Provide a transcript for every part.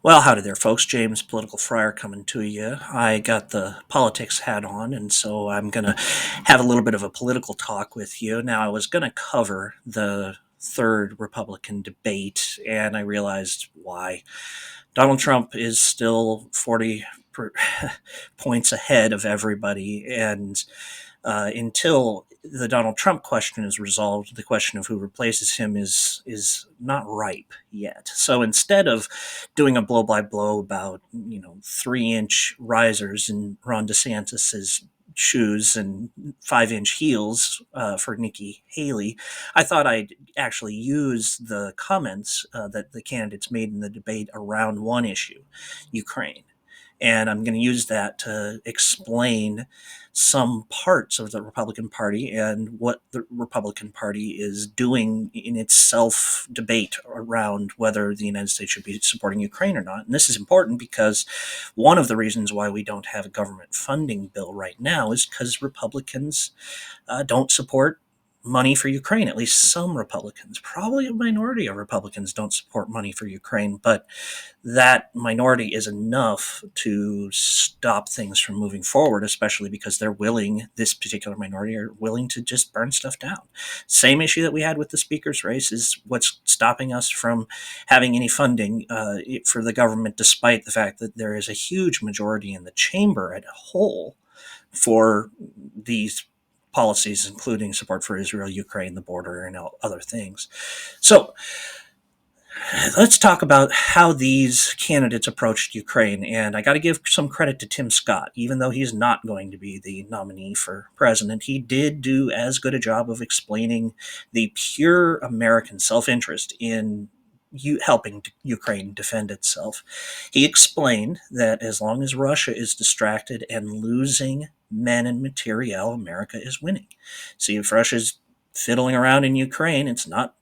Well, howdy there, folks. James, Political Friar, coming to you. I got the politics hat on, and so I'm going to have a little bit of a political talk with you. Now, I was going to cover the third Republican debate, and I realized why. Donald Trump is still 40 points ahead of everybody, and until the Donald Trump question is resolved, the question of who replaces him is not ripe yet. So instead of doing a blow by blow about 3-inch risers in Ron DeSantis's shoes and 5-inch heels for Nikki Haley, I thought I'd actually use the comments that the candidates made in the debate around one issue, Ukraine. And I'm going to use that to explain some parts of the Republican Party and what the Republican Party is doing in its self debate around whether the United States should be supporting Ukraine or not. And this is important because one of the reasons why we don't have a government funding bill right now is because Republicans don't support money for Ukraine. At least some Republicans, probably a minority of Republicans, don't support money for Ukraine, but that minority is enough to stop things from moving forward, especially because this particular minority are willing to just burn stuff down. Same issue that we had with the speaker's race is what's stopping us from having any funding for the government, despite the fact that there is a huge majority in the chamber as a whole for these policies, including support for Israel, Ukraine, the border, and other things. So let's talk about how these candidates approached Ukraine. And I got to give some credit to Tim Scott. Even though he's not going to be the nominee for president, he did do as good a job of explaining the pure American self interest in helping Ukraine defend itself. He explained that as long as Russia is distracted and losing men and materiel, America is winning. See, if Russia's fiddling around in Ukraine, it's not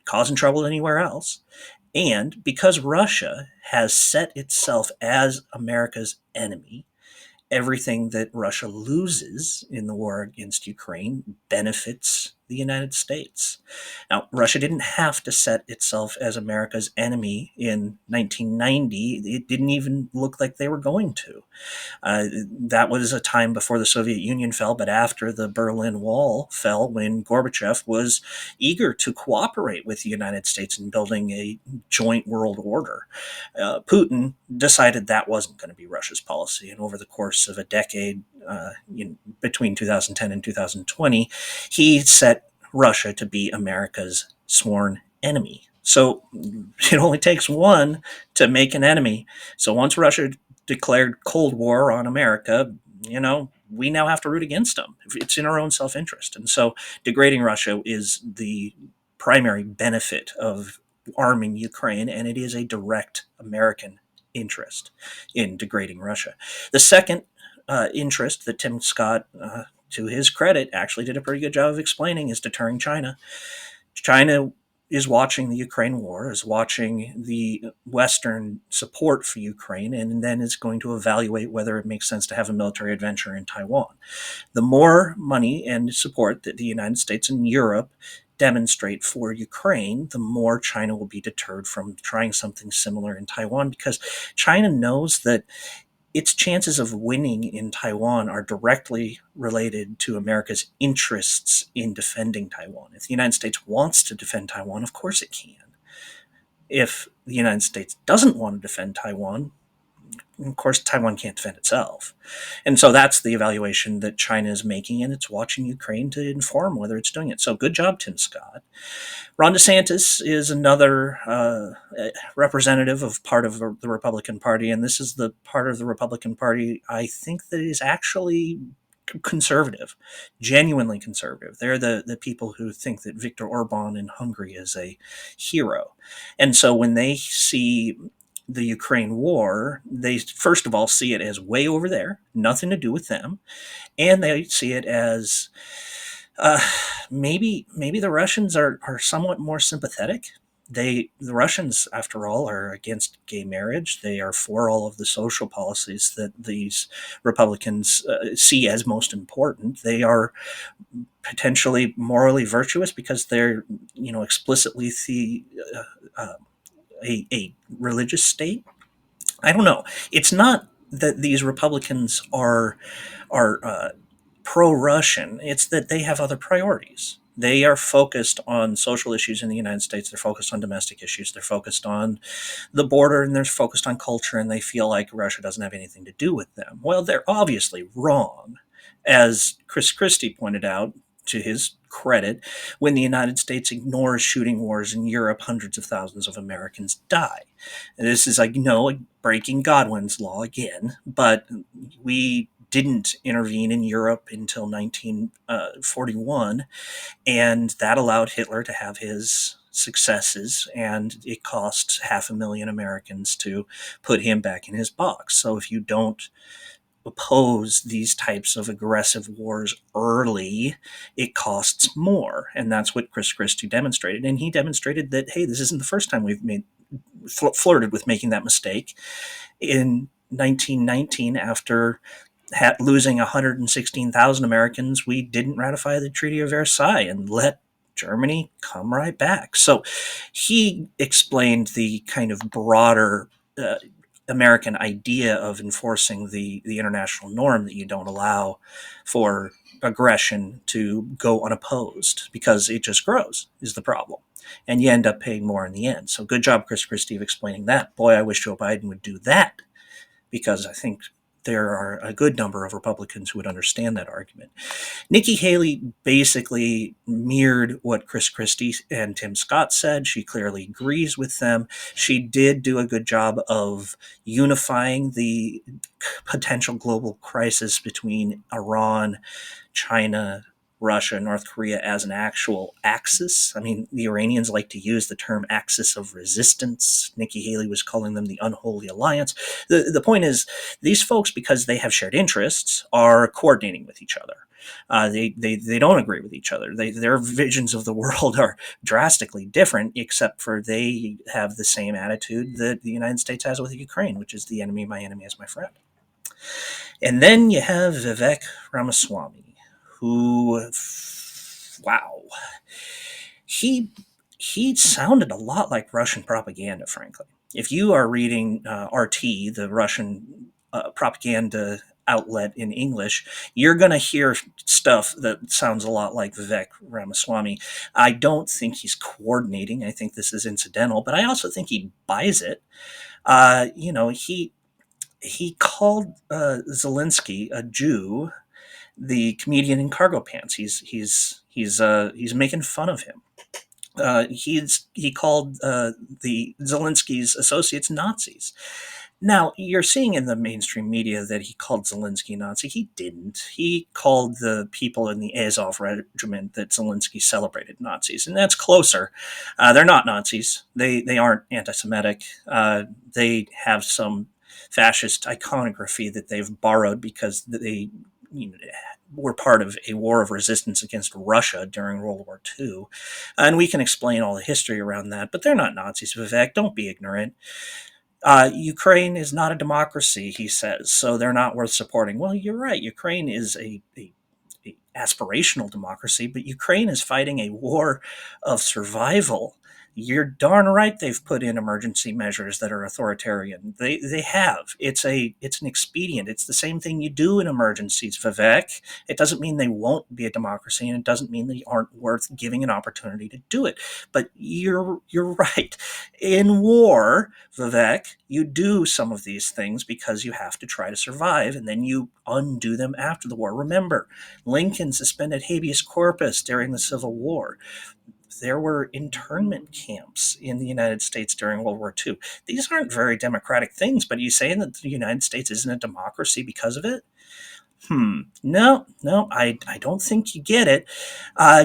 causing trouble anywhere else. And because Russia has set itself as America's enemy, everything that Russia loses in the war against Ukraine benefits the United States. Now, Russia didn't have to set itself as America's enemy in 1990. It didn't even look like they were going to. That was a time before the Soviet Union fell, but after the Berlin Wall fell, when Gorbachev was eager to cooperate with the United States in building a joint world order. Putin decided that wasn't going to be Russia's policy, and over the course of a decade, between 2010 and 2020, he set Russia to be America's sworn enemy. So it only takes one to make an enemy. So once Russia declared Cold War on America, we now have to root against them. It's in our own self interest. And so degrading Russia is the primary benefit of arming Ukraine, and it is a direct American interest in degrading Russia. The second interest that Tim Scott, to his credit, actually did a pretty good job of explaining is deterring China. China is watching the Ukraine war, is watching the Western support for Ukraine, and then is going to evaluate whether it makes sense to have a military adventure in Taiwan. The more money and support that the United States and Europe demonstrate for Ukraine, the more China will be deterred from trying something similar in Taiwan, because China knows that its chances of winning in Taiwan are directly related to America's interests in defending Taiwan. If the United States wants to defend Taiwan, of course it can. If the United States doesn't want to defend Taiwan, of course, Taiwan can't defend itself. And so that's the evaluation that China is making, and it's watching Ukraine to inform whether it's doing it. So good job, Tim Scott. Ron DeSantis is another representative of part of the Republican Party, and this is the part of the Republican Party I think that is actually conservative, genuinely conservative. They're the people who think that Viktor Orban in Hungary is a hero. And so when they see the Ukraine war, they first of all see it as way over there, nothing to do with them, and they see it as uh, maybe the Russians are somewhat more sympathetic. The Russians, after all, are against gay marriage. They are for all of the social policies that these Republicans see as most important. They are potentially morally virtuous because they're explicitly uh, a religious state. I don't know. It's not that these Republicans are pro-Russian. It's that they have other priorities. They are focused on social issues in the United States. They're focused on domestic issues. They're focused on the border, and they're focused on culture, and they feel like Russia doesn't have anything to do with them. Well, they're obviously wrong. As Chris Christie pointed out, to his credit, when the United States ignores shooting wars in Europe, hundreds of thousands of Americans die. And this is, like, breaking Godwin's law again, but we didn't intervene in Europe until 1941, and that allowed Hitler to have his successes, and it cost 500,000 Americans to put him back in his box. So if you don't oppose these types of aggressive wars early, it costs more. And that's what Chris Christie demonstrated. And he demonstrated that, hey, this isn't the first time we've flirted with making that mistake. In 1919, after losing 116,000 Americans, we didn't ratify the Treaty of Versailles and let Germany come right back. So he explained the kind of broader American idea of enforcing the international norm, that you don't allow for aggression to go unopposed because it just grows, is the problem. And you end up paying more in the end. So good job, Chris Christie, of explaining that. Boy, I wish Joe Biden would do that, because I think there are a good number of Republicans who would understand that argument. Nikki Haley basically mirrored what Chris Christie and Tim Scott said. She clearly agrees with them. She did do a good job of unifying the potential global crisis between Iran, China, Russia, North Korea as an actual axis. I mean, the Iranians like to use the term axis of resistance. Nikki Haley was calling them the unholy alliance. The point is, these folks, because they have shared interests, are coordinating with each other. They don't agree with each other. Their visions of the world are drastically different, except for they have the same attitude that the United States has with Ukraine, which is the enemy, my enemy is my friend. And then you have Vivek Ramaswamy, who, wow, he sounded a lot like Russian propaganda, frankly. If you are reading RT, the Russian propaganda outlet in English, you're going to hear stuff that sounds a lot like Vivek Ramaswamy. I don't think he's coordinating. I think this is incidental, but I also think he buys it. He called Zelensky a Jew, the comedian in cargo pants. He's making fun of him. He called the Zelensky's associates Nazis. Now, you're seeing in the mainstream media that he called Zelensky Nazi. He didn't. He called the people in the Azov regiment that Zelensky celebrated Nazis, and that's closer. They're not Nazis. They aren't anti-Semitic. They have some fascist iconography that they've borrowed because they were part of a war of resistance against Russia during World War II. And we can explain all the history around that, but they're not Nazis, Vivek. Don't be ignorant. Ukraine is not a democracy, he says, so they're not worth supporting. Well, you're right. Ukraine is a aspirational democracy, but Ukraine is fighting a war of survival. You're darn right they've put in emergency measures that are authoritarian. They have. It's an expedient. It's the same thing you do in emergencies, Vivek. It doesn't mean they won't be a democracy, and it doesn't mean they aren't worth giving an opportunity to do it. But you're right. In war, Vivek, you do some of these things because you have to try to survive, and then you undo them after the war. Remember, Lincoln suspended habeas corpus during the Civil War. There were internment camps in the United States during World War II. These aren't very democratic things, but are you saying that the United States isn't a democracy because of it? No, I don't think you get it.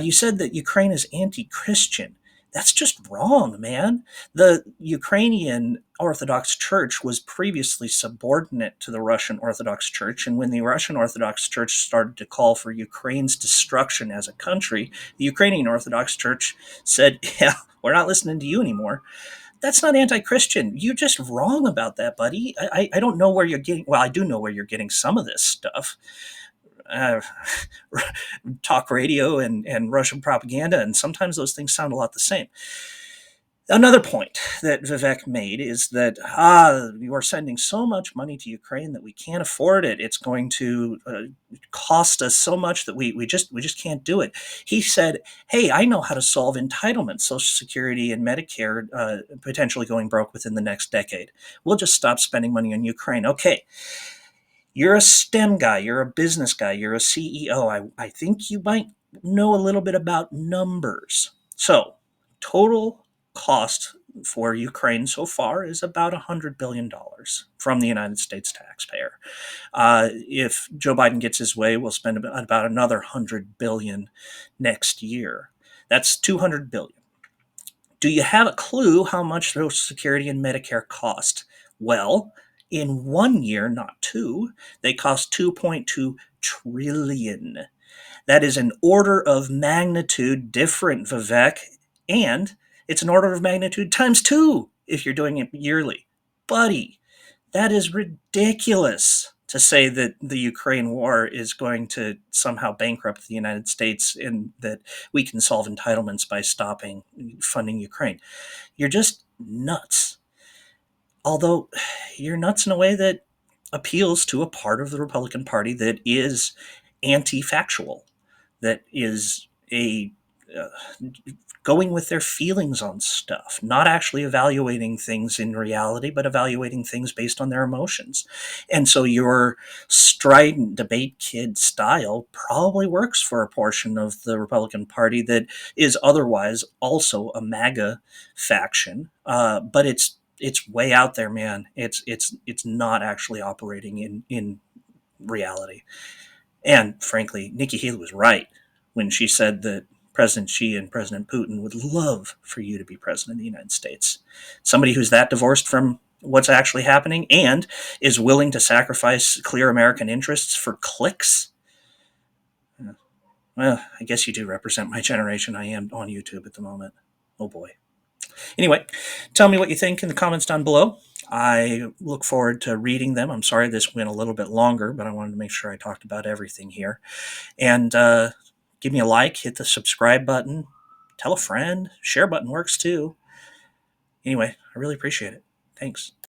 You said that Ukraine is anti-Christian. That's just wrong, man. The Ukrainian Orthodox Church was previously subordinate to the Russian Orthodox Church, and when the Russian Orthodox Church started to call for Ukraine's destruction as a country, the Ukrainian Orthodox Church said, yeah, we're not listening to you anymore. That's not anti-Christian. You're just wrong about that, buddy. I don't know where you're getting, well, I do know where you're getting some of this stuff. Uh, talk radio and Russian propaganda, and sometimes those things sound a lot the same. Another point that Vivek made is that you are sending so much money to Ukraine that we can't afford it. It's going to cost us so much that we just can't do it. He said, "Hey, I know how to solve entitlements, Social Security and Medicare potentially going broke within the next decade. We'll just stop spending money on Ukraine." Okay, you're a STEM guy, you're a business guy, you're a CEO. I think you might know a little bit about numbers. So, total cost for Ukraine so far is about $100 billion from the United States taxpayer. If Joe Biden gets his way, we'll spend about another $100 billion next year. That's $200 billion. Do you have a clue how much Social Security and Medicare cost? Well, in 1 year, not two, they cost 2.2 trillion. That is an order of magnitude different, Vivek, and it's an order of magnitude times two if you're doing it yearly. Buddy, that is ridiculous to say that the Ukraine war is going to somehow bankrupt the United States and that we can solve entitlements by stopping funding Ukraine. You're just nuts. Although you're nuts in a way that appeals to a part of the Republican Party that is anti factual, that is a uh, going with their feelings on stuff, not actually evaluating things in reality, but evaluating things based on their emotions. And so your strident debate kid style probably works for a portion of the Republican Party that is otherwise also a MAGA faction, but it's way out there, man. It's not actually operating in reality. And frankly, Nikki Haley was right when she said that President Xi and President Putin would love for you to be president of the United States. Somebody who's that divorced from what's actually happening and is willing to sacrifice clear American interests for clicks. Well, I guess you do represent my generation. I am on YouTube at the moment. Oh boy. Anyway, tell me what you think in the comments down below. I look forward to reading them. I'm sorry this went a little bit longer, but I wanted to make sure I talked about everything here. And give me a like, hit the subscribe button, tell a friend, share button works too. Anyway, I really appreciate it. Thanks.